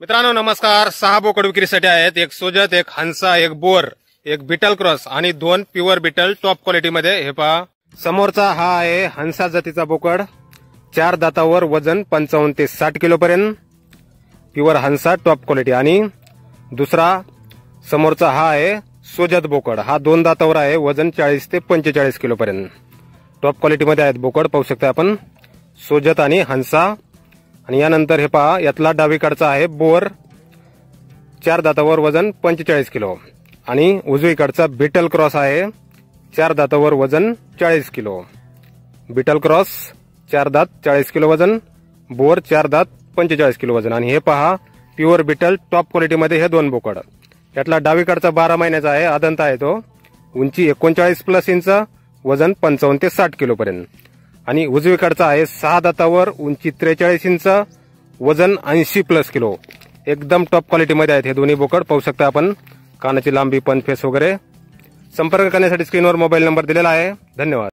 मित्रांनो नमस्कार। 6 बोकड विक्रीसाठी आहेत। एक सोजत, एक हंसा, एक बोर, एक बीटल क्रॉस आणि 2 प्युअर बीटल टॉप क्वालिटी मध्ये। हे पहा, समोरचा हा आहे हंसा जातीचा बोकड, 4 दातावर, वजन 55 ते 60 किलो पर्यंत, प्युअर हंसा टॉप क्वालिटी। आणि दुसरा समोरचा हा आहे सोजत बोकड, हा 2 दातावर आहे, वजन 40 ते 45 किलो पर्यंत, टॉप क्वालिटी मध्ये आहेत बोकड। पाहू शकता आपण सोजत आणि हंसा। आणि यानंतर हे पहा, यातला डावीकडचा आहे बोर, 4 दातावर, वजन 45 किलो। आणि उजवीकडचा बीटल क्रॉस आहे, 4 दातावर, वजन 40 किलो। बीटल क्रॉस 4 दात 40 किलो वजन, बोर 4 दात 45 किलो वजन। आणि हे पहा प्युअर बीटल टॉप क्वालिटी मध्ये हे 2 बोकड। यातला डावीकडचा 12 महिन्याचा आहे, आदंत आहे तो, उंची 39 प्लस इंच, वजन 55 ते 60 किलो पर्यंत। आणि उजवीकडचा आहे 6 दातावर, उंची 43 इंच, वजन 80 प्लस किलो। एकदम टॉप क्वालिटी मध्ये आहेत हे दोन्ही बोकड। पाहू शकता आपण कानाची लांबी, पण फेस वगैरे। संपर्क करण्यासाठी स्क्रीनवर मोबाईल नंबर दिलेला आहे। धन्यवाद।